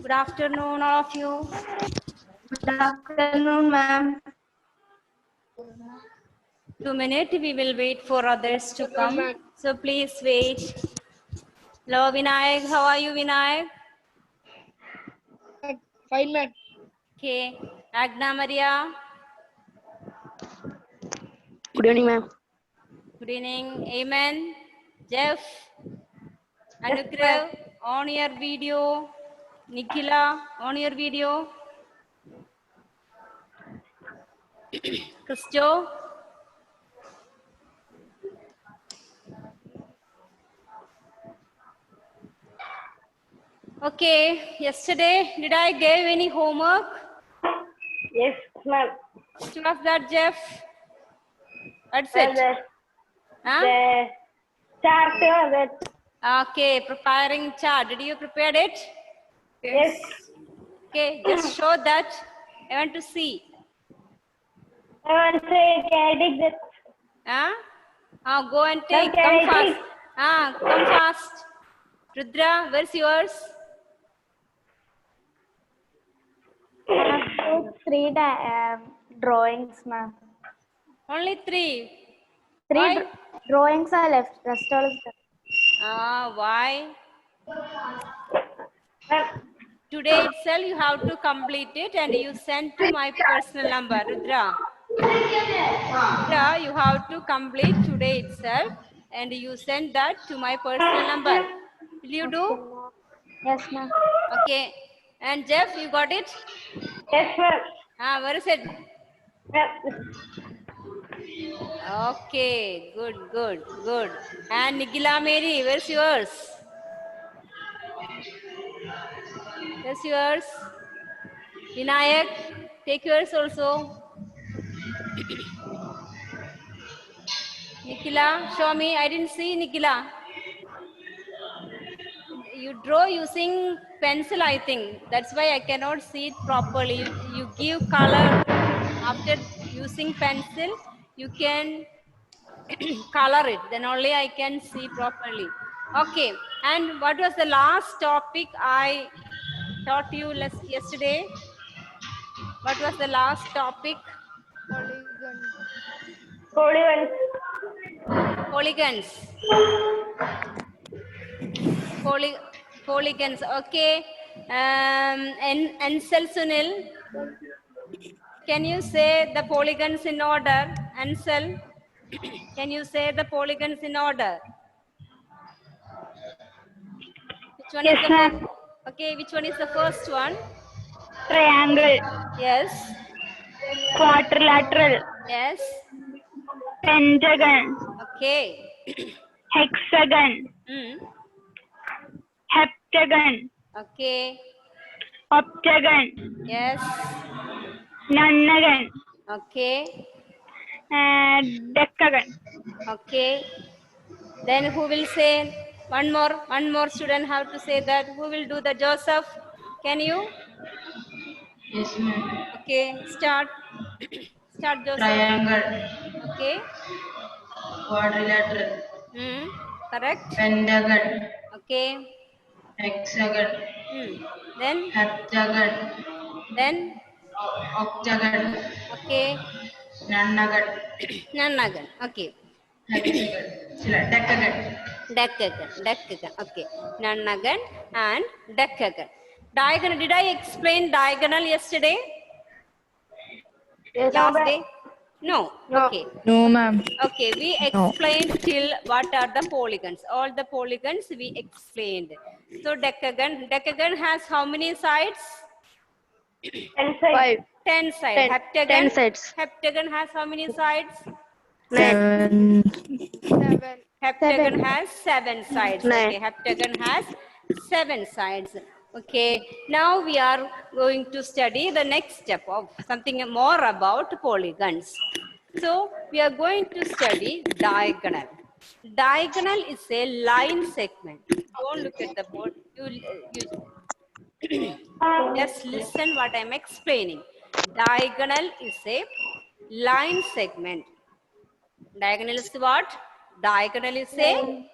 Good afternoon, all of you. Good afternoon, ma'am. 2 minutes, we will wait for others to come. So please wait. Hello, Vinayak. How are you, Vinayak? Fine, ma'am. Okay. Agna Maria. Good evening, ma'am. Good evening. Amen. Jeff. Anugrav, on your video. Nikhila, on your video. Christo. Okay. Yesterday, did I give any homework? Yes, ma'am. Still of that, Jeff? That's it. Huh? The chart that. Okay, preparing chart. Did you prepare it? Yes. Okay, just show that. I want to see. I want to take that. Huh? Go and Ma'am, take. can Come I fast. take? Come fast. Rudra, where's yours? I have 3 drawings, ma'am. Only 3. 3 Why? drawings are left. Rest all is done. Why? Ma'am, Today itself you have to complete it and you send to my personal number. Rudra, you have to complete today itself and you send that to my personal number. Will you do? yes, ma'am. Okay. And Jeff, you got it? Yes, ma'am. Where is it? Ma'am. Okay, good. And Nigila Mary, where's yours? Where's yours? Vinayak, take yours also. Nikila, show me. I didn't see Nikila. You draw using pencil, I think. That's why I cannot see it properly. You give color after using pencil. You can color it. Then only I can see properly. Okay. And what was the last topic I taught you yesterday? What was the last topic? Polygons. Polygons. Okay. Ansel Sunil, can you say the polygons in order? Ansel, can you say the polygons in order? Which one is the first? Okay, which one is the first one? Triangle. Yes. Quadrilateral. Yes. Pentagon. Okay. Hexagon. Heptagon. Okay. Octagon. Yes. Nonagon. Okay. Decagon. Okay. Then who will say one more student have to say that. Who will do the Joseph? Can you? Yes, ma'am. Okay, start. Start Joseph. Triangle. Okay. Quadrilateral. Correct. Pentagon. Okay. Hexagon. Then. Heptagon. Then. Octagon. Okay. Nonagon. Nonagon. Okay. Hexagon. Decagon. Decagon. Okay. Nonagon and decagon. Diagonal. Did I explain diagonal yesterday? Yes, Last day? No. Okay. No, ma'am. Okay, we explained till what are the polygons. All the polygons we explained. So decagon has how many sides? 10 sides. 10 sides. Heptagon has how many sides? 7. Heptagon has 7 sides. Okay, heptagon has 7 sides. Okay, now we are going to study the next step of something more about polygons. So we are going to study diagonal. Diagonal is a line segment. Don't look at the board. You just listen what I'm explaining. Diagonal is a line segment. Diagonal is what? Diagonal is a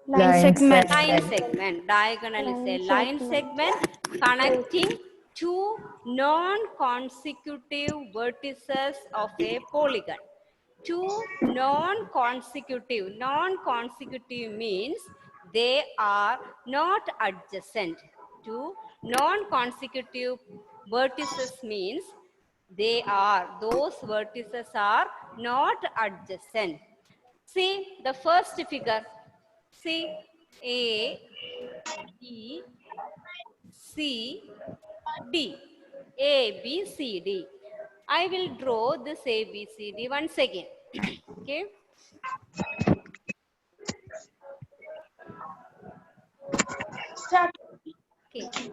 Line segment. line segment. Diagonal is a line segment connecting two non-consecutive vertices of a polygon. Two non-consecutive. Non-consecutive means they are not adjacent. Two non-consecutive vertices means those vertices are not adjacent. See the first figure. See A, B, C, D. A, B, C, D. I will draw this A, B, C, D once again. Okay. Okay.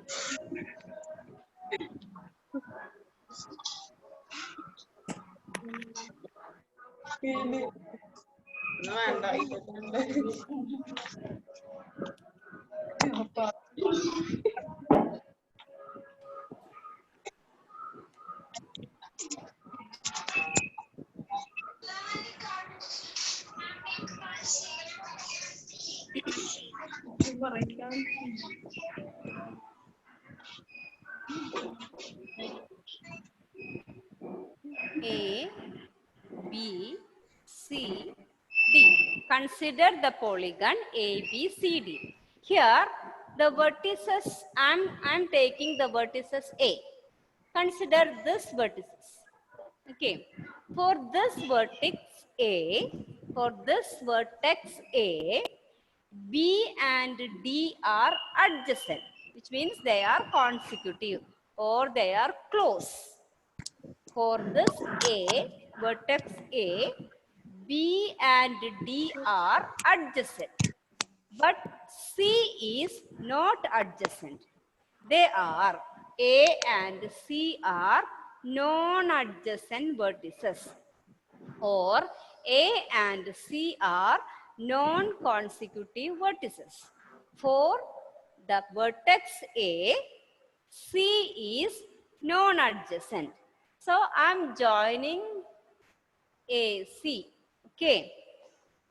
A, B, C, D. Consider the polygon ABCD. Here, the vertices, I'm taking the vertices A. Consider this vertices. Okay. For this vertex A, B and D are adjacent, which means they are consecutive or they are close. For this vertex A, B and D are adjacent, but C is not adjacent. They are A and C are non-adjacent vertices, or A and C are non-consecutive vertices. For the vertex A, C is non-adjacent. So I'm joining AC. Okay.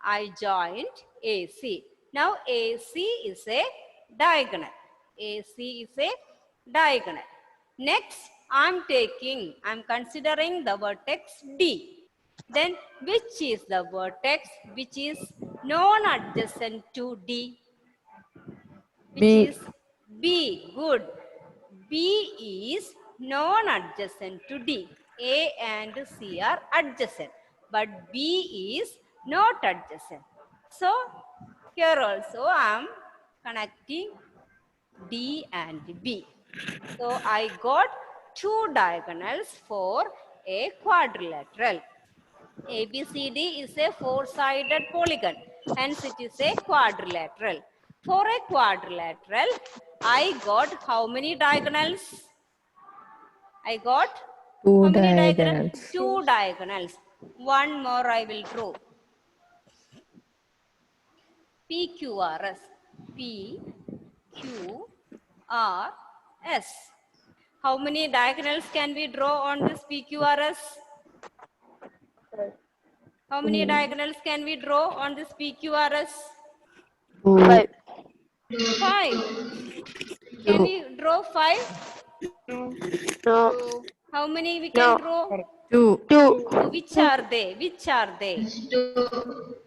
I joined AC. Now AC is a diagonal. AC is a diagonal. Next, I'm considering the vertex D. Then which is the vertex which is non-adjacent to D? Which B. is B. Good. B is non-adjacent to D. A and C are adjacent, but B is not adjacent. So here also I am connecting D and B. So I got two diagonals for a quadrilateral. ABCD is a four-sided polygon, hence it is a quadrilateral. For a quadrilateral, I got how many diagonals? I got Two how many diagonals. Two diagonals. One more I will draw. PQRS. PQRS. How many diagonals can we draw on this PQRS? How many diagonals can we draw on this PQRS? 5. 5. Can we draw 5? No. How many we can draw? 2. 2. Which are they? Which are they?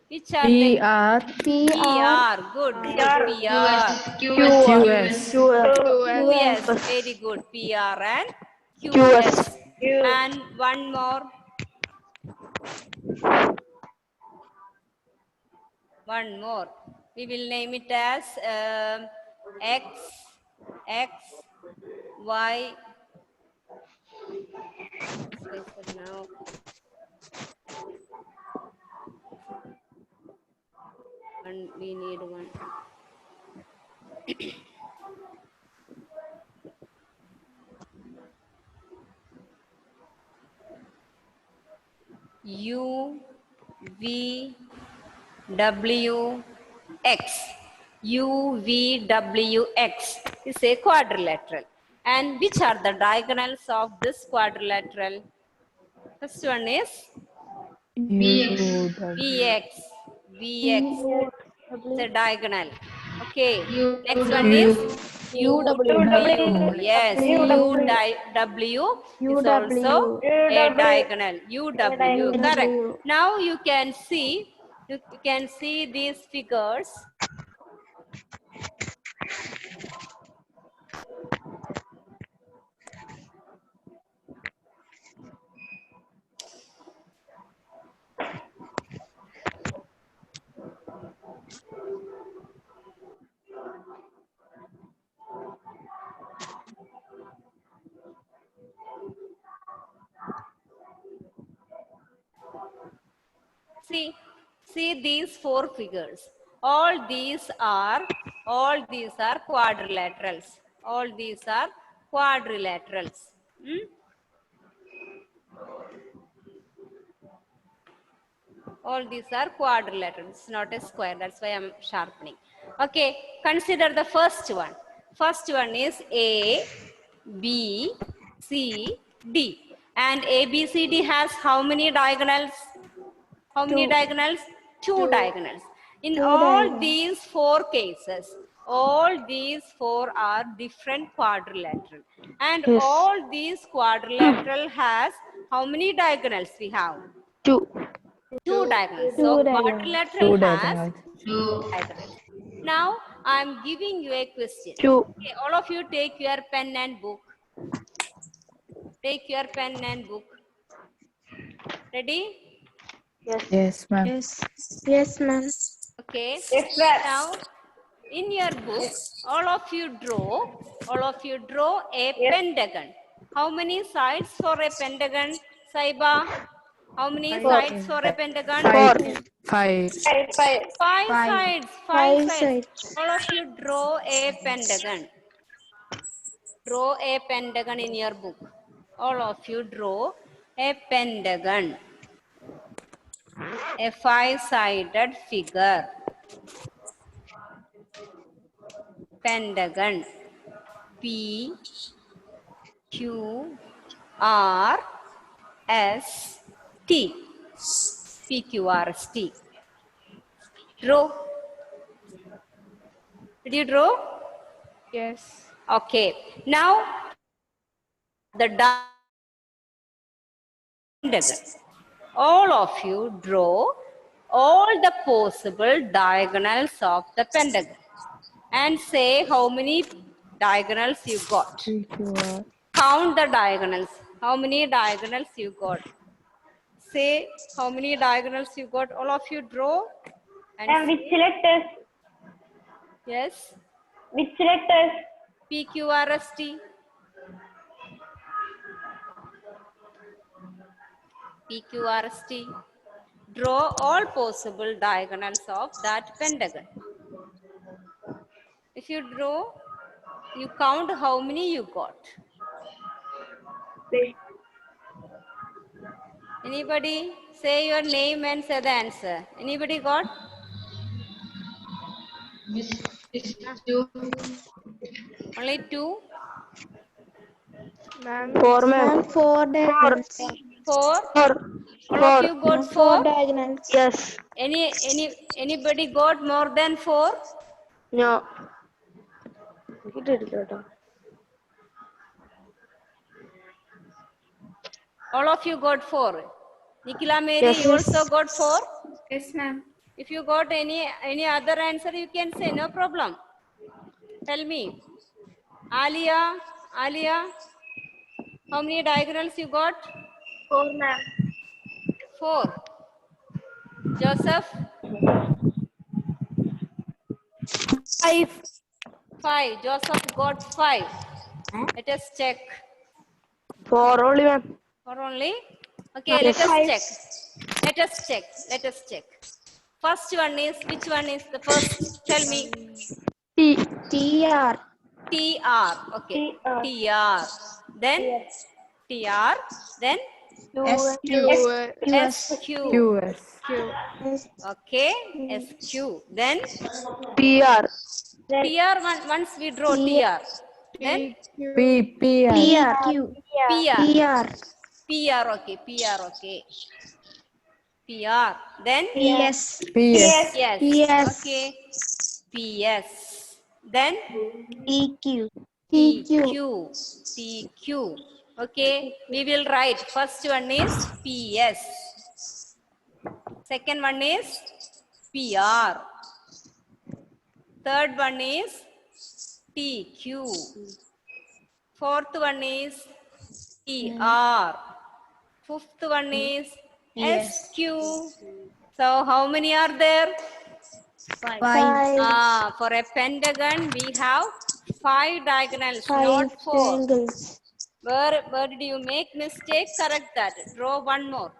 Which are P they? R PR. Good. PR. QS. QS. Very good. PR and QS. And one more. One more. We will name it as X, Y. Now. And we need one. U, V, W, X. U, V, W, X is a quadrilateral. And which are the diagonals of this quadrilateral? First one is U, VX. VX. It's a diagonal. Okay. U, Next one W. is UW. Yes, UW is also a diagonal. UW. Correct. Now you can see these figures. See these four figures. All these are quadrilaterals. All these are quadrilaterals. All these are quadrilaterals, not a square. That's why I'm sharpening. Okay, consider the first one. First one is A, B, C, D. And A, B, C, D has how many diagonals? How many diagonals? Two diagonals. In all these four cases, all these four are different quadrilateral. And all these quadrilateral has how many diagonals we have? Two diagonals. So quadrilateral two has diagonals. Two. diagonals. Now I am giving you a question. Okay, all of you take your pen and book. Take your pen and book. Ready? Yes, ma'am. Yes, ma'am. Okay. Now, in your book, all of you draw a pentagon. How many sides for a pentagon, Saiba? How many sides for a pentagon? Five. Five sides. Five sides. All of you draw a pentagon. Draw a pentagon in your book. All of you draw a pentagon. A five-sided figure. Pentagon. P, Q, R, S, T. P, Q, R, S, T. Draw. Did you draw? Yes. Okay. Now, the pentagon. All of you draw all the possible diagonals of the pentagon and say how many diagonals you got. PQR. Count the diagonals. How many diagonals you got? Say how many diagonals you got. All of you draw. And Which letters? yes. Which letters? P, Q, R, S, T. P, Q, R, S, T. Draw all possible diagonals of that pentagon. If you draw, you count how many you got. Anybody? Say your name and say the answer. Anybody got? Miss, two. Only two? Four diagonals. Four? All of you got four? Diagonals. Yes. Anybody got more than four? No. All of you got four. Nikila Mary, Yes. you also got four? Yes, ma'am. If you got any other answer, you can say, no problem. Tell me. Alia, how many diagonals you got? Four, ma'am. Four. Joseph? Five. Joseph got five. Let us check. Four only, ma'am. Or only? Okay, let us check. First one is, which one is the first? Tell me. TR. TR. Okay. TR. Then TR. Then SQ. QS. Okay, SQ. Then PR. TR, once we draw TR. Then PR. PR. PR, okay, PR, okay. PR. Then PS. yes, okay. PS. Then TQ. Okay, we will write. First one is PS. Second one is PR. Third one is TQ. Fourth one is TR. Fifth one is SQ. So how many are there? 5. For a pentagon, we have 5 diagonals, not 4. Where did you make mistake? Correct that. Draw one more.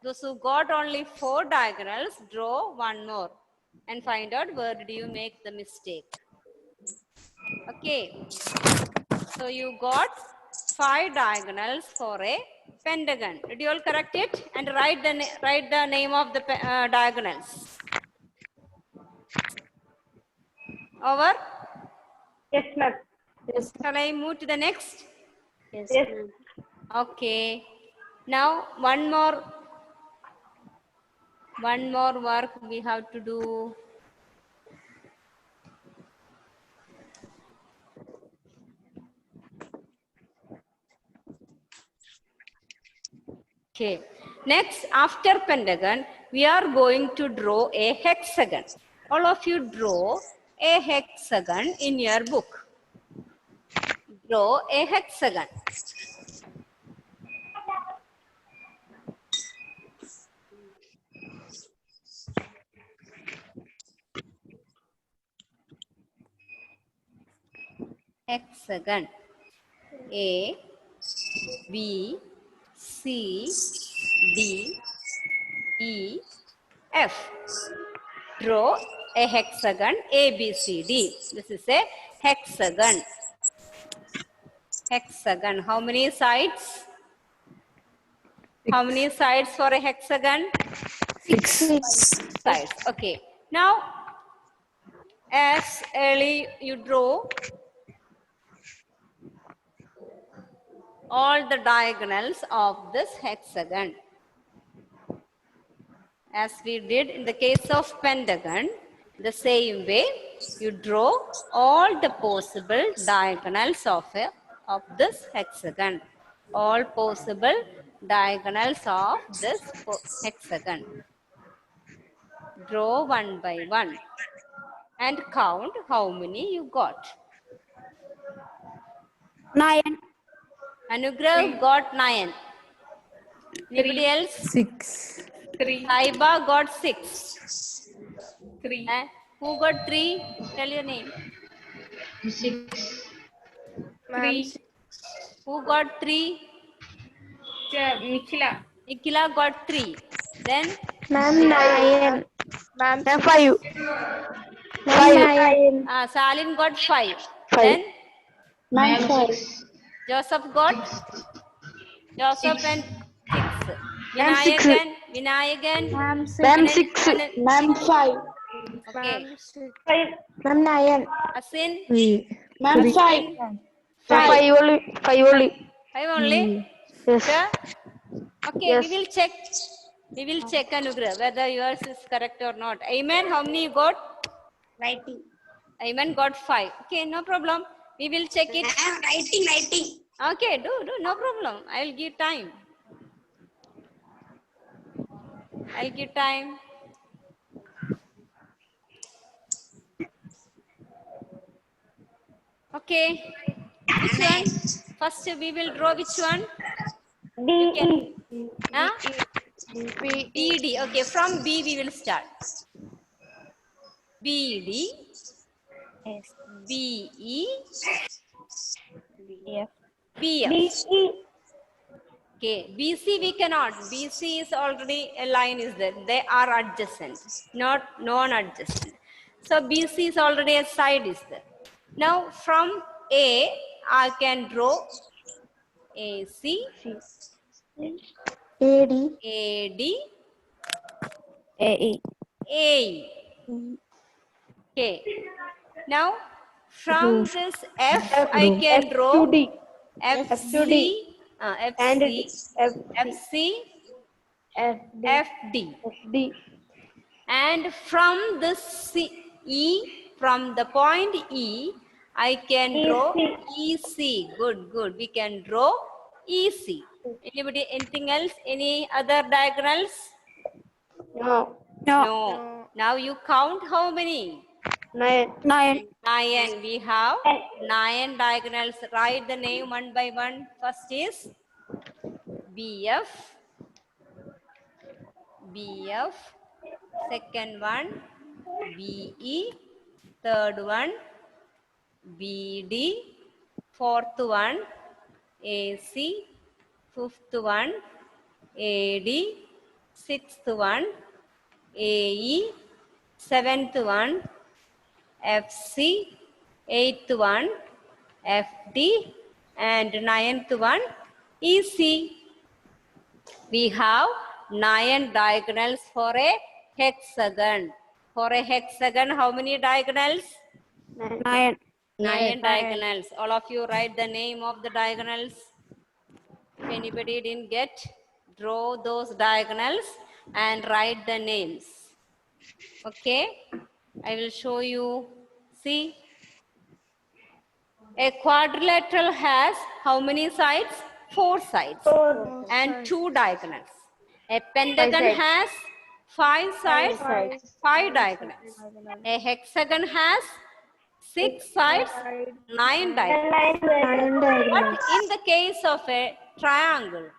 Those who got only 4 diagonals, draw one more and find out where did you make the mistake. Okay. So you got 5 diagonals for a pentagon. Did you all correct it? And write the name of the diagonals. Over? Yes, ma'am. Shall I move to the next? Yes, ma'am. Okay. Now one more work we have to do. Okay. Next, after pentagon, we are going to draw a hexagon. All of you draw a hexagon in your book. Draw a hexagon. Hexagon. A, B, C, D, E, F. Draw a hexagon A, B, C, D. This is a hexagon. Hexagon. How many sides? How many sides for a hexagon? 6. Sides. Okay. Now, as early you draw all the diagonals of this hexagon. As we did in the case of pentagon, the same way you draw all the possible diagonals of this hexagon. All possible diagonals of this hexagon. Draw one by one and count how many you got. 9. Anugrah got 9. Anybody else? 6. Saiba got 6. 3. Who got 3? Tell your name. 6. 3. Who got 3? Nikhila. Nikhila got 3. Then Ma'am, 9. Ma'am, 5. 5. Salin got 5. 5. Then Ma'am, 6. Joseph got 6. and 6. Ma'am, 6. Vinayagan. Ma'am, 6. Ma'am, 5. Okay. Ma'am, 9. Asin. 3. Ma'am, 5. 5 only. 5 only. 5 only. Yes. Sure? Okay, Yes. we will check. We will check, Anugrah, whether yours is correct or not. Ayman, how many you got? 90. Ayman got 5. Okay, no problem. We will check it. I am writing. Okay, do, no problem. I will give time. I'll give time. Okay. Which one? First we will draw which one? You can, huh? BD. Okay, from B we will start. BD. BE. BF. Okay, BC we cannot. BC is already a line is there. They are adjacent, not non-adjacent. So BC is already a side is there. Now from A, I can draw AC AD. AD, AE. AE. Okay. Now, from this F, I can draw FQD. FC, And it FC, is F FC, FD. FD. D. And from this from the point E, I can draw EC. Good, good. We can draw EC. Anybody, anything else? Any other diagonals? No. No. Now you count how many? 9. 9. 9. We have 9 diagonals. Write the name one by one. First is BF. BF. Second one BE. Third one BD. Fourth one AC. Fifth one AD. Sixth one AE. Seventh one FC. Eighth one FD. And ninth one EC. We have 9 diagonals for a hexagon. For a hexagon, how many diagonals? 9. 9 diagonals. All of you write the name of the diagonals. If anybody didn't get, draw those diagonals and write the names. Okay? I will show you. See? A quadrilateral has how many sides? 4 sides and 2 diagonals. A pentagon has 5 sides, 5 diagonals. A hexagon has 6 sides, 9 diagonals. But in the case of a triangle,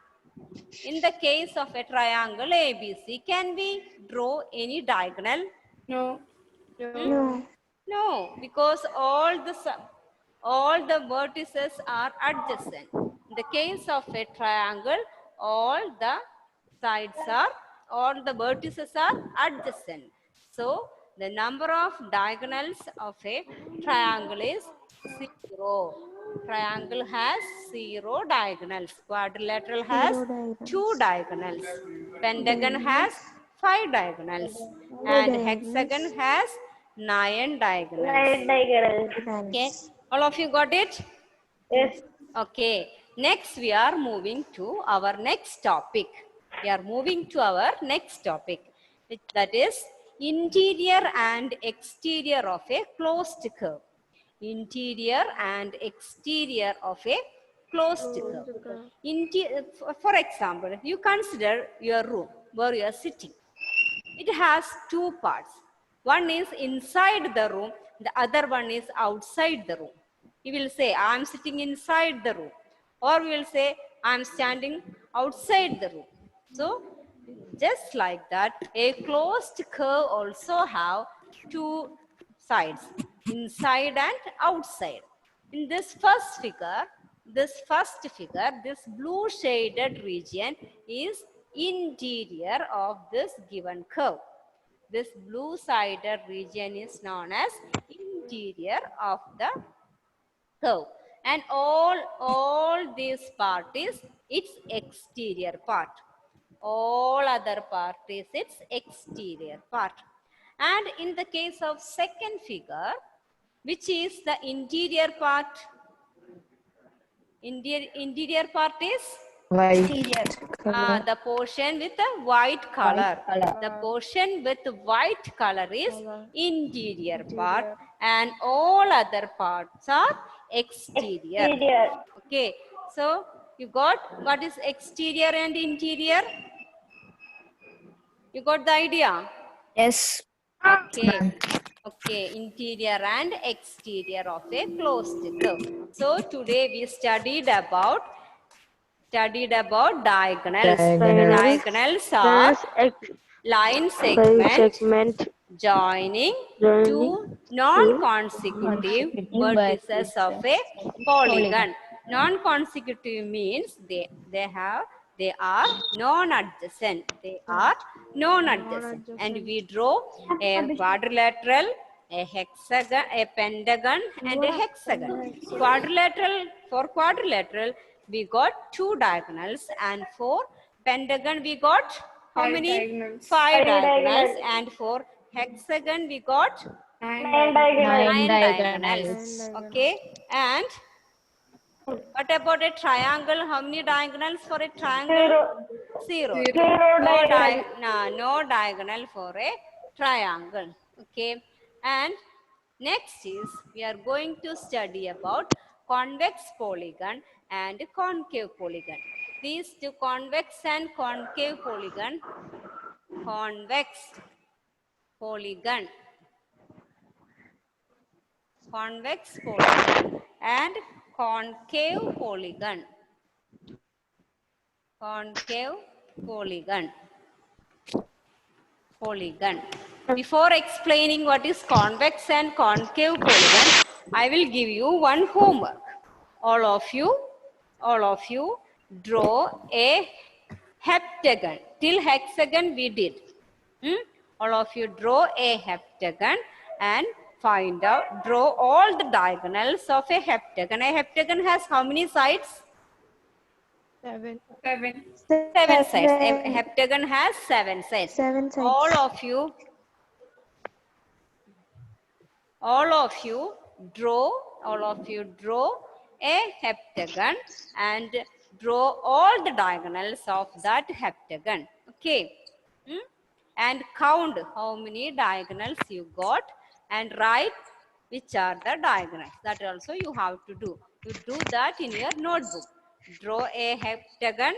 ABC, can we draw any diagonal? No. No, because all the vertices are adjacent. In the case of a triangle, all the vertices are adjacent. So the number of diagonals of a triangle is 0. Triangle has 0 diagonals. Quadrilateral has 2 diagonals. Pentagon has 5 diagonals. And hexagon has 9 diagonals. Okay, all of you got it? Yes. Okay, next we are moving to our next topic. That is interior and exterior of a closed curve. Interior and exterior of a closed curve. For example, you consider your room where you are sitting. It has 2 parts. One is inside the room, the other one is outside the room. You will say, I am sitting inside the room. Or we will say, I am standing outside the room. So, just like that, a closed curve also have 2 sides, inside and outside. In this first figure, this blue shaded region is interior of this given curve. This blue sided region is known as interior of the curve. And all this part is its exterior part. All other part is its exterior part. And in the case of second figure, which is the interior part? Interior part is? White. The portion with a white color. The portion with white color is interior part and all other parts are exterior. Okay, so you got what is exterior and interior? You got the idea? Yes. Okay. Okay, interior and exterior of a closed curve. So today we studied about diagonals. Diagonals are line segment joining two non-consecutive vertices of a polygon. Non-consecutive means they are non-adjacent. And we draw a quadrilateral, a hexagon, a pentagon, and a hexagon. For quadrilateral, we got 2 diagonals, and for pentagon we got how Five many? diagonals. 5 Five diagonals. diagonals. And for hexagon we got 9 diagonals. 9 diagonals. Okay, and what about a triangle? How many diagonals for a triangle? 0. No, no diagonal for a triangle. Okay, and next is we are going to study about convex polygon and concave polygon. These two, convex and concave polygon. Convex polygon, convex polygon and concave polygon, concave polygon. Before explaining what is convex and concave polygon, I will give you one homework. All of you draw a heptagon. Till hexagon we did. All of you draw a heptagon and draw all the diagonals of a heptagon. A heptagon has how many sides? 7. 7 sides. A heptagon has 7 sides. 7 sides. All of you draw a heptagon and draw all the diagonals of that heptagon. Okay. And count how many diagonals you got and write which are the diagonals. That also you have to do. You do that in your notebook. Draw a heptagon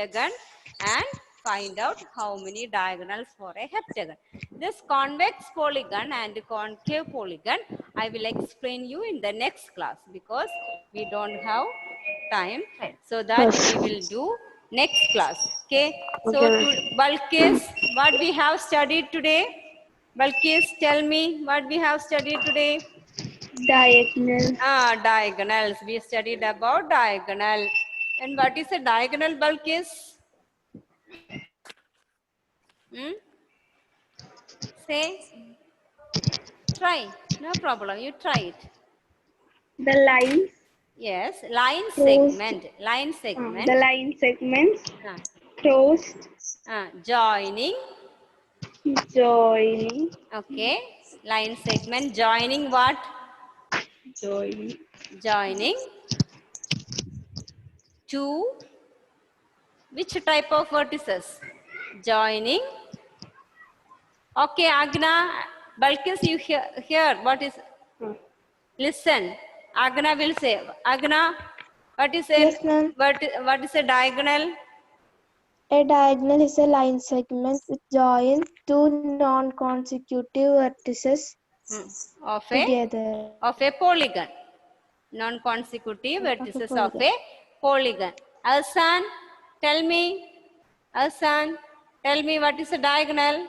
and find out how many diagonals for a heptagon. This convex polygon and concave polygon I will explain you in the next class because we don't have time. So that we will do next class. Okay. So Balkis, what we have studied today? Balkis, tell me what we have studied today. Diagonal. Diagonals. We studied about diagonal. And what is a diagonal, Balkis? Say. Try. No problem. You try it. The lines. Yes. Line segment. Line segment. The line segments. Ah. Crossed. Joining. Joining. Okay. Line segment joining what? Joining two. Which type of vertices? Joining. Okay, Agna. Balkis, you hear what is? Listen. Agna will say. Agna, what is a Yes, ma'am. what is a diagonal? A diagonal is a line segment which joins two non-consecutive vertices together. Of a polygon. Non-consecutive vertices of a polygon. Alsan, tell me what is a diagonal?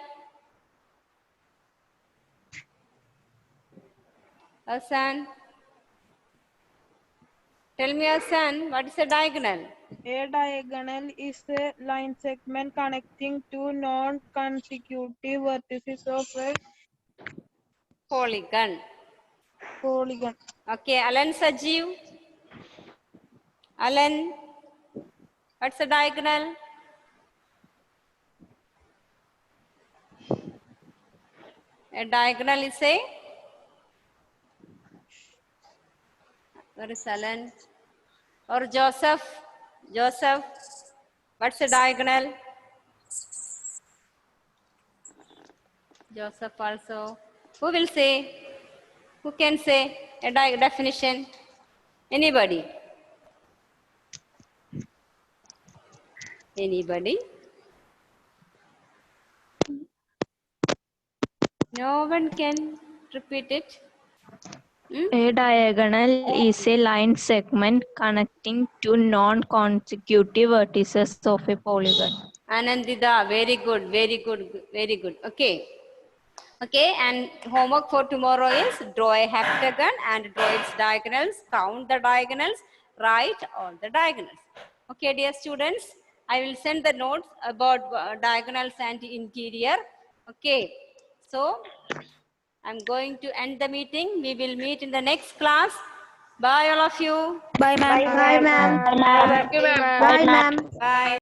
Alsan, tell me, Alsan, what is a diagonal? A diagonal is a line segment connecting two non-consecutive vertices of a Polygon. Okay, Alan Sajeev. Alan, what's a diagonal? A diagonal is a, where is Alan? Or Joseph? Joseph, what's a diagonal? Joseph also. Who will say? Who can say a definition? Anybody? Anybody? No one can repeat it. A diagonal is a line segment connecting two non-consecutive vertices of a polygon. Anandita, very good, very good, very good. Okay. Okay, and homework for tomorrow is draw a heptagon and draw its diagonals, count the diagonals, write all the diagonals. Okay, dear students, I will send the notes about diagonals and interior. Okay, so I'm going to end the meeting. We will meet in the next class. Bye, all of you. Bye, ma'am. Bye, ma'am. Thank you, ma'am. Bye, ma'am. Bye.